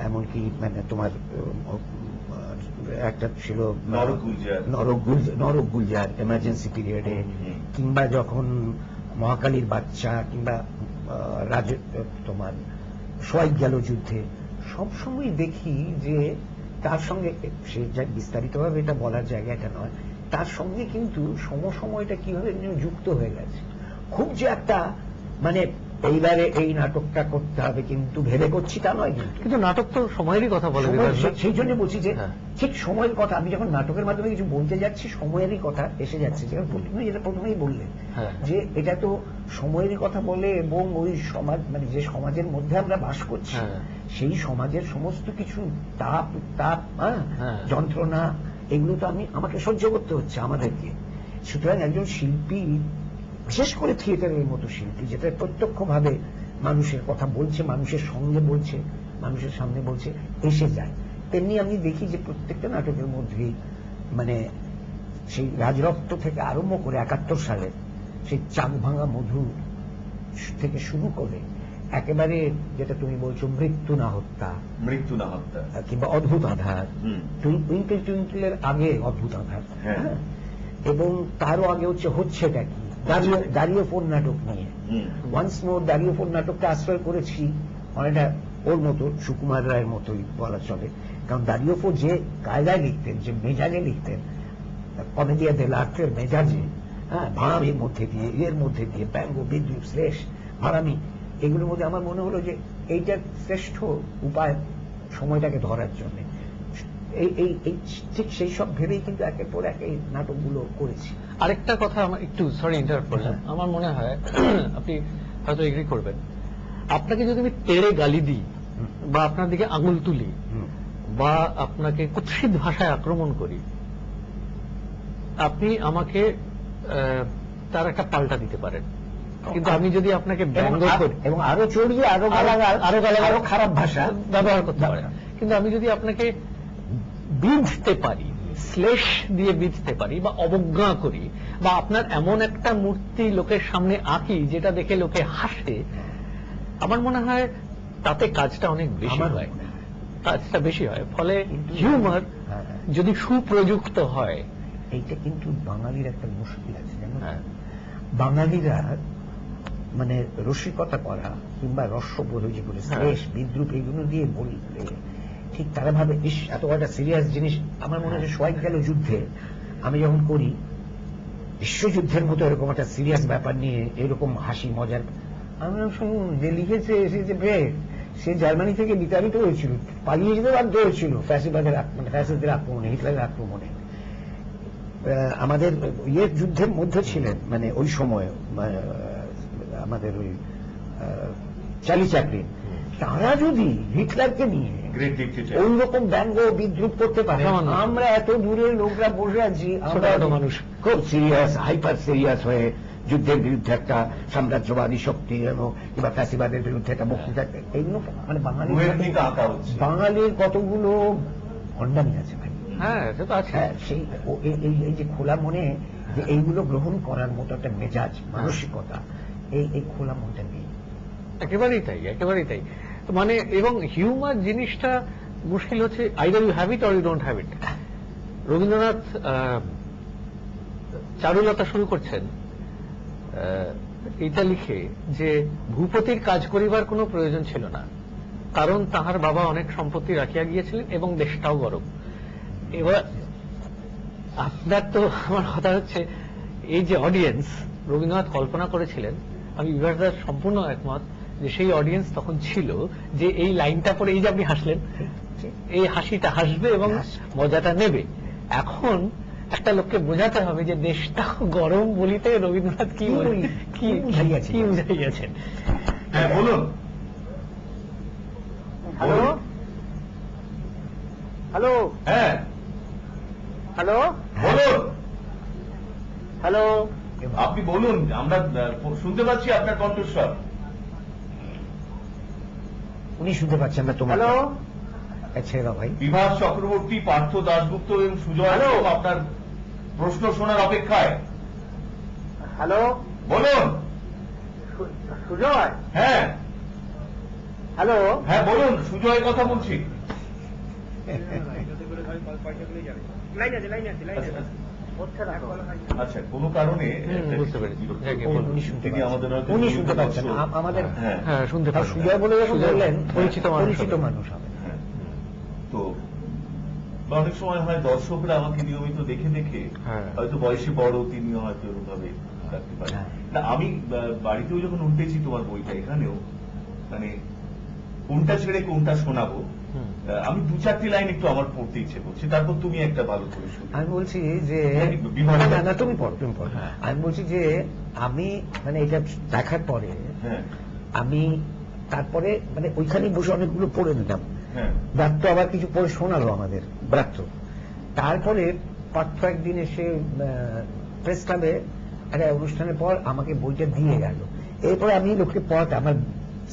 এমনকি মানে তোমার একটা ছিল নরক গুলজার এমার্জেন্সি পিরিয়ডে, কিংবা যখন মহাকালীর বাচ্চা, কিংবা তোমার সোয়াই গেল যুদ্ধে, সবসময় দেখি যে তার সঙ্গে, সে বিস্তারিতভাবে এটা বলার জায়গাটা নয়, তার সঙ্গে কিন্তু সমসময়টা কিভাবে যুক্ত হয়ে গেছে। খুব যে একটা মানে এইবারে এই নাটকটা করতে হবে কিন্তু ভেবে করছি তা নয়, কিন্তু নাটক তো সময়েরই কথা বলে। সেই জন্য বলছি যে ঠিক সময়ের কথা, আমি যখন নাটকের মাধ্যমে কিছু বলতে যাচ্ছি সময়েরই কথা এসে যাচ্ছে, যেটা প্রথমেই বললে যে এটা তো সময়েরই কথা বলে, এবং ওই সমাজ মানে যে সমাজের মধ্যে আমরা বাস করছি সেই সমাজের সমস্ত কিছু তাপ উত্তাপ, যন্ত্রণা, এগুলো তো আমাকে সহ্য করতে হচ্ছে আমাদেরকে। সুতরাং একজন শিল্পী, বিশেষ করে থিয়েটারের মতো শিল্পী, যেটা প্রত্যক্ষভাবে মানুষের কথা বলছে, মানুষের সঙ্গে বলছে, মানুষের সামনে বলছে, এসে যায়। তেমনি আমি দেখি যে প্রত্যেকটা নাটকের মধ্যেই মানে সেই রাজরক্ত থেকে আরম্ভ করে 71 সালে সেই চাক ভাঙা মধু থেকে শুরু করে একেবারে যেটা তুমি বলছো মৃত্যু না হত্যা, কিংবা অদ্ভুত আধার, টুইঙ্কেল টুইঙ্কেলের আগে অদ্ভুত আধার, এবং তারও আগে হচ্ছেটা কি, দাঁড়িয়ে ফোন নাটক নিয়ে ওয়ান্স মোর দাঁড়িয়ে ফোন নাটকটা আশ্রয় করেছি অনেকটা ওর মতো, সুকুমার রায়ের মতোই বলা চলে। কারণ দাঁড়িয়ে ফোন যে কায়দায় লিখতেন, যে মেজাজে লিখতেন, কমেডিয়া দে লার্টের মেজাজে, ভাড়ামির মধ্যে দিয়ে, এর মধ্যে দিয়ে ব্যঙ্গ, বিদ্রুপ, শ্লেষ, ভাড়ামি, এগুলোর মধ্যে আমার মনে হলো যে এইটার শ্রেষ্ঠ উপায় সময়টাকে ধরার জন্য। ঠিক সেই সব ভেবেই কিন্তু একের পর এক এই নাটকগুলো করেছি। আরেকটা কথা আমার একটু সরি ইন্টারাপ্ট করলাম, আমার মনে হয় আপনি হয়তো এগ্রি করবেন, আপনাকে যদি আমি তেড়ে গালি দিই বা আপনার দিকে আঙুল তুলি বা আপনাকে কুৎসিত ভাষায় আক্রমণ করি, আপনি আমাকে তার একটা পাল্টা দিতে পারেন, কিন্তু আমি যদি আপনাকে ব্যঙ্গ করি এবং আরো চড়িয়ে আরো খারাপ ভাষা ব্যবহার করতে পারেন, কিন্তু আমি যদি আপনাকে বিঁধতে পারি, শ্লেষ দিয়ে বিঁধতে পারি বা অবজ্ঞা করি, বা আপনার এমন একটা মূর্তি লোকের সামনে আঁকি যেটা দেখে লোকে হাসে, আমার মনে হয় তাতে কাজটা অনেক বেশি হয়, কাজটা বেশি হয়। ফলে হিউমার যদি সুপ্রযুক্ত হয়, এইটা কিন্তু বাঙালির একটা মুশকিল আছে, জানো, বাঙালিরা মানে রসিকতা করা কিংবা রস্যবোধ যেগুলো শ্লেষ বিদ্রুপ এগুলো দিয়ে বললে ঠিক তারা ভাবে ইস এত একটা সিরিয়াস জিনিস। আমার মনে হয় সোয়াই গেল যুদ্ধে আমি যখন করি, বিশ্বযুদ্ধের মতো এরকম একটা সিরিয়াস ব্যাপার নিয়ে এরকম হাসি মজার, আমি শুনুন যে লিখেছে এসেছে সে জার্মানি থেকে বিতাড়িত হয়েছিল, পালিয়ে যেতে বাধ্য হয়েছিল ফ্যাসিস্টদের আক্রমণে, হিটলারের আক্রমণে। আমাদের ইয়ের যুদ্ধের মধ্যে ছিলেন মানে ওই সময় আমাদের ওই চার্লি চ্যাপলিন, তারা যদি হিটলারকে নিয়ে ওই রকম ব্যঙ্গ বিদ্রুপ করতে পারে, আমরা এত দূরের লোকরা বসে আছি, আমরা মানুষ খুব সিরিয়াস, হাইপার সিরিয়াস হয়ে যুদ্ধের বিরুদ্ধে একটা সাম্রাজ্যবাদী শক্তি এবং কিংবা ফ্যাসিবাদের বিরুদ্ধে একটা বক্তৃতা, এইগুলো মানে বাঙালির কতগুলো ভণ্ডামি আছে ভাই। হ্যাঁ, সেই এই যে খোলা মনে যে এইগুলো গ্রহণ করার মতো একটা মেজাজ, মানসিকতা, এই খোলা মনটা নেই। একেবারেই তাই, একেবারেই তাই। মানে এবং হিউমার জিনিসটা মুশকিল হচ্ছে, either you have it or you don't have it. Rabindranath Charulata শুরু করছেন এটা লিখে যে ভূপতির কাজ করিবার কোনো প্রয়োজন ছিল না, কারণ তাহার বাবা অনেক সম্পত্তি রাখিয়া গিয়েছিলেন এবং দেশটাও গরম। এবার আপনার তো আমার কথা হচ্ছে এই যে অডিয়েন্স রবীন্দ্রনাথ কল্পনা করেছিলেন, আমি বিভাসদার সম্পূর্ণ একমত যে সেই অডিয়েন্স তখন ছিল যে এই লাইনটা পরে এই যে আপনি হাসলেন, এই হাসিটা হাসবে এবং মজাটা নেবে। এখন একটা লোককে বোঝাতে হবে যে দেশটা গরম বলিতে রবীন্দ্রনাথ কি বুঝাইয়াছেন। হ্যাঁ বলুন। হ্যালো হ্যালো হ্যাঁ হ্যালো বলুন, হ্যালো আপনি বলুন, আমরা শুনতে পাচ্ছি আপনার কণ্ঠস্বর। উনি শুনতে পাচ্ছেন না তোমার? হ্যালো ছেড়ে ভাই। বিভাস চক্রবর্তী, পার্থ দাশগুপ্ত এবং সুজয় হ্যালো। আপনার প্রশ্ন শোনার অপেক্ষায়। হ্যালো বলুন। সুজয় হ্যাঁ হ্যালো হ্যাঁ বলুন, সুজয় কথা বলছি। আচ্ছা, কোনো কারণে বুঝতে পেরেছি। তিনি আমাদের হয়তো উনি শুনতে পাচ্ছেন না, আমাদের হ্যাঁ হ্যাঁ শুনতে আর পাচ্ছি। সুজয় বলে যখন সুজয় বললেন পরিচিত মানুষ হবে। হ্যাঁ। তো বা অনেক সময় হয় দর্শকরা আমাকে নিয়মিত দেখে দেখে হ্যাঁ। হয়তো বয়সে বড়, তিনিও হয়তো এরকমভাবে রাখতে পারেন। হ্যাঁ। না, আমি বাড়িতেও যখন উল্টেছি তোমার বইটা, এখানেও মানে কোনটা ছেড়ে কোনটা শোনাবো, আমি 2-4টি লাইন একটু আমার পড়তে ইচ্ছে করছে, তারপর তুমি একটা ভালো করে শুনো। আমি বলছি যে বিমান- না, না, তুমি পড়ো। হ্যাঁ। আমি বলছি যে আমি মানে এটা দেখার পরে হ্যাঁ আমি তারপরে মানে ওইখানেই বসে অনেকগুলো পড়ে নিলাম। হ্যাঁ ব্রাত্য আবার কিছু পড়ে শোনালো আমাদের ব্রাত্য। তারপরে পার্থ একদিন এসে প্রেস ক্লাবে একটা অনুষ্ঠানের পর আমাকে বইটা দিয়ে গেল। এরপরে আমি লোককে পড়াতে, আমার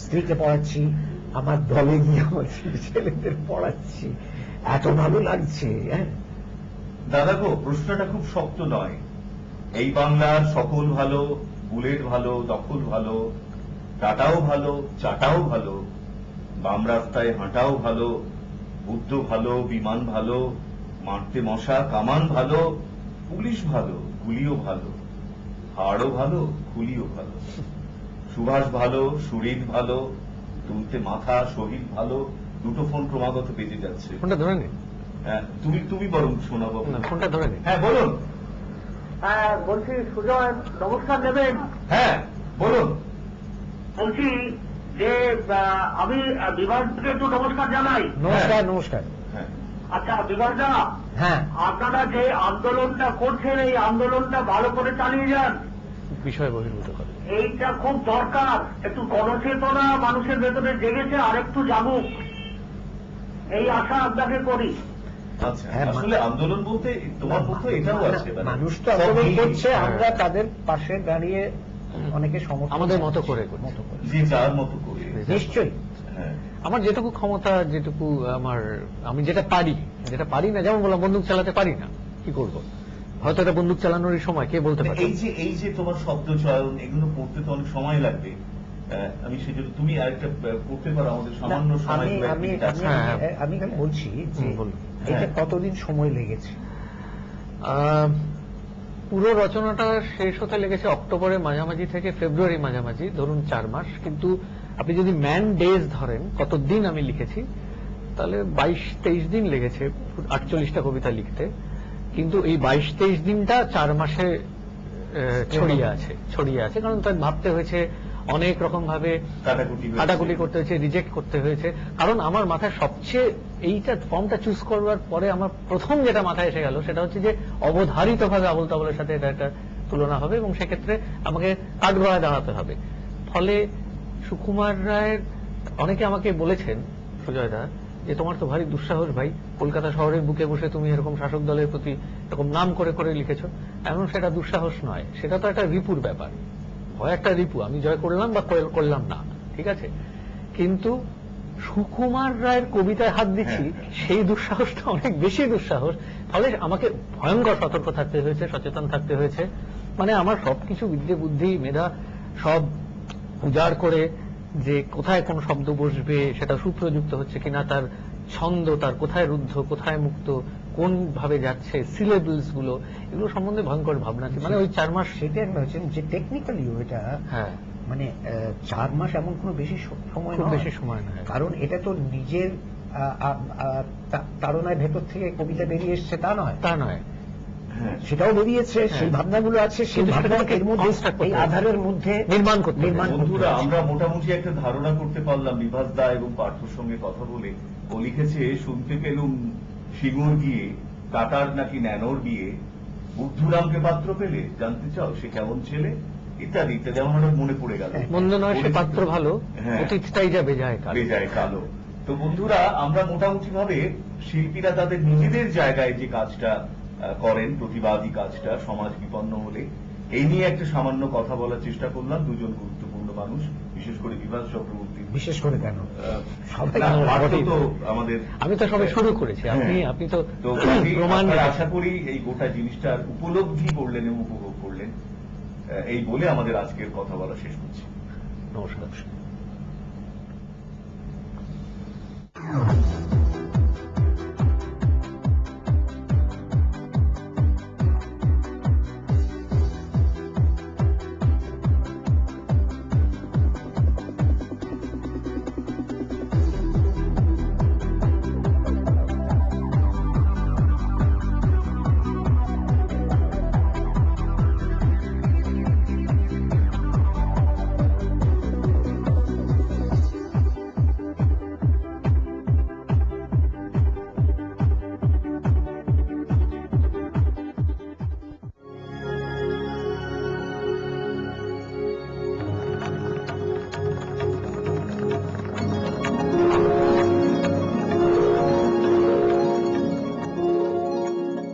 স্ত্রীকে পড়াচ্ছি, আমার দলে গিয়ে আমার ছেলেদের পড়াচ্ছি, এত ভালো লাগছে। হ্যাঁ, দাদা গো, প্রশ্নটা খুব শক্ত নয়। এই বাংলার সকল ভালো, বুলেট ভালো, দখল ভালো, টাটাও ভালো, চাটাও ভালো, বাম রাস্তায় হাঁটাও ভালো, বুদ্ধ ভালো, বিমান ভালো, মারতে মশা কামান ভালো, পুলিশ ভালো, গুলিও ভালো, হাড়ও ভালো, খুলিও ভালো, সুভাষ ভালো, সুরিত ভালো, তুলতে মাথা, শহীদ ভালো। দুটো ফোন ক্রমাগত বেজে যাচ্ছে। ফোনটা ধরে নিন। হ্যাঁ, তুমি বরং শোনাবো। না, ফোনটা ধরে নিন। হ্যাঁ বলুন। হ্যাঁ বলছি সুজয়, নমস্কার নেবেন? হ্যাঁ বলুন। বলছি যে আমি বিভাসকে একটু নমস্কার জানাই। নমস্কার। নমস্কার। হ্যাঁ আচ্ছা বিভাসদা, হ্যাঁ, আপনারা যে আন্দোলনটা করছেন এই আন্দোলনটা ভালো করে চালিয়ে যান। বিষয় বহির্ভূত করে। এইটা খুব দরকার। একটু গণচেতনা মানুষের ভেতরে জেগেছে, আর একটু জাগুক, এই আশা আপনাকে করি। আচ্ছা, হ্যাঁ, আসলে আন্দোলন বলতে তোমার পক্ষে এটাও আছে, মানে মানুষ তো আন্দোলন সব করছে, হ্যাঁ। আমরা তাদের পাশে দাঁড়িয়ে অনেকে সমর্থন আমাদের মতো করে করি। মতো করে। যে যার মতো করে। নিশ্চয়ই। হ্যাঁ আমার যেটুকু ক্ষমতা, যেটুকু আমি যেটা পারি না, যেমন বললাম বন্দুক চালাতে পারি না, কি করব? হয়তো এটা বন্দুক চালানোরই সময়, কে বলতে পারে। এই যে তোমার শব্দ চয়ন, এগুলো পড়তে তো অনেক সময় লাগবে। আমি সেজন্য তুমি আরেকটা করতে পারো আমাদের সামান্য না, সময়। আমি খালি বলছি যে বলুন। এটা হ্যাঁ। কতদিন সময় লেগেছে? পুরো রচনাটা শেষ হতে লেগেছে অক্টোবরের মাঝামাঝি থেকে ফেব্রুয়ারি মাঝামাঝি, ধরুন 4 মাস। কিন্তু আপনি যদি ম্যান ডেজ ধরেন কতদিন আমি লিখেছি, তাহলে 22-23 দিন লেগেছে 48টা কবিতা লিখতে। কিন্তু এই 22-23 দিনটা 4 মাসে ছড়িয়ে আছে, কারণ তার ভাবতে হয়েছে অনেক রকম ভাবে, কাটাকুটি করতে হয়েছে, রিজেক্ট করতে হয়েছে। কারণ আমার মাথায় সবচেয়ে এইটা ফর্মটা চুজ করবার পরে আমার প্রথম যেটা মাথায় এসে গেল সেটা হচ্ছে যে অবধারিত ভাবে আবুল তাবুলের সাথে এটা একটা তুলনা হবে এবং সেক্ষেত্রে আমাকে কাঠগড়ায় দাঁড়াতে হবে। ফলে সুকুমার রায়ের, অনেকে আমাকে বলেছেন সুজয়দা যে তোমার তো ভারী দুঃসাহস ভাই, কলকাতা শহরের বুকে বসে তুমি এরকম শাসক দলের প্রতি এরকম নাম করে করে লিখেছ। এমন সেটা দুঃসাহস নয়, সেটা তো একটা রিপুর ব্যাপার, হয় একটা রিপু, আমি জয় করলাম বা করলাম না, ঠিক আছে। কিন্তু সুকুমার রায়ের কবিতায় হাত দিচ্ছি, সেই দুঃসাহসটা অনেক বেশি দুঃসাহস। ফলে আমাকে ভয়ঙ্কর সতর্ক থাকতে হয়েছে, সচেতন থাকতে হয়েছে। মানে আমার সবকিছু বিদ্যে বুদ্ধি মেধা সব উজাড় করে যে কোথায় কোন শব্দ বসবে, সেটা সুপ্রযুক্ত হচ্ছে কিনা, তার ছন্দ, তার কোথায় রুদ্ধ কোথায় মুক্ত, কোন ভাবে যাচ্ছে, সিলেবলস গুলো, এগুলো সম্বন্ধে ভয়ঙ্কর ভাবনা আছে। মানে ওই 4 মাস সেটা হচ্ছে যে টেকনিক্যালি এটা, হ্যাঁ, মানে 4 মাস এমন কোনো বেশি সময় খুব নয়। বেশি সময় নয়। কারণ এটা তো নিজের তাড়নায় ভেতর থেকে কবিতা বেরিয়ে এসছে তা নয়। হ্যাঁ। সেটাও বেরিয়েছে, সেই ভাবনাগুলো আছে, সেই কিন্তু ভাবনা সেটাকে এর মধ্যে construct করতে এই হবে। আধারের মধ্যে নির্মাণ করতে হবে। নির্মাণ করতে বন্ধুরা, হবে। আমরা মোটামুটি একটা ধারণা করতে পারলাম বিভাস দা এবং পার্থর সঙ্গে কথা বলে। ও লিখেছে, শুনতে পেলুম সিঙ্গুর গিয়ে টাটার নাকি ন্যানোর বিয়ে, বুদ্ধুরামকে পাত্র পেলে, জানতে চাও সে কেমন ছেলে, ইত্যাদি ইত্যাদি। আমার হঠাৎ মনে পড়ে গেল। মন্দ নয় সে পাত্র ভালো, হ্যাঁ। অতীতটাই যা বেজায় কাল। বেজায় কালো। তো বন্ধুরা, আমরা মোটামুটি ভাবে শিল্পীরা তাদের নিজেদের জায়গায় যে কাজটা করেন, প্রতিবাদী কাজটা, সমাজ বিপন্ন হলে, এই নিয়ে একটা সামান্য কথা বলার চেষ্টা করলাম। দুজন গুরুত্বপূর্ণ মানুষ, বিশেষ করে বিভাস চক্রবর্তী। বিশেষ করে কেন সবাই না, পার্থ তো আমাদের, আমি তো সবে শুরু করেছি, আপনি তো প্রমাণ আমরা রেখেছেন। আশা করি এই গোটা জিনিসটার উপলব্ধি করলেন এবং উপভোগ করলেন। এই বলে আমাদের আজকের কথা বলা শেষ করছি। নমস্কার।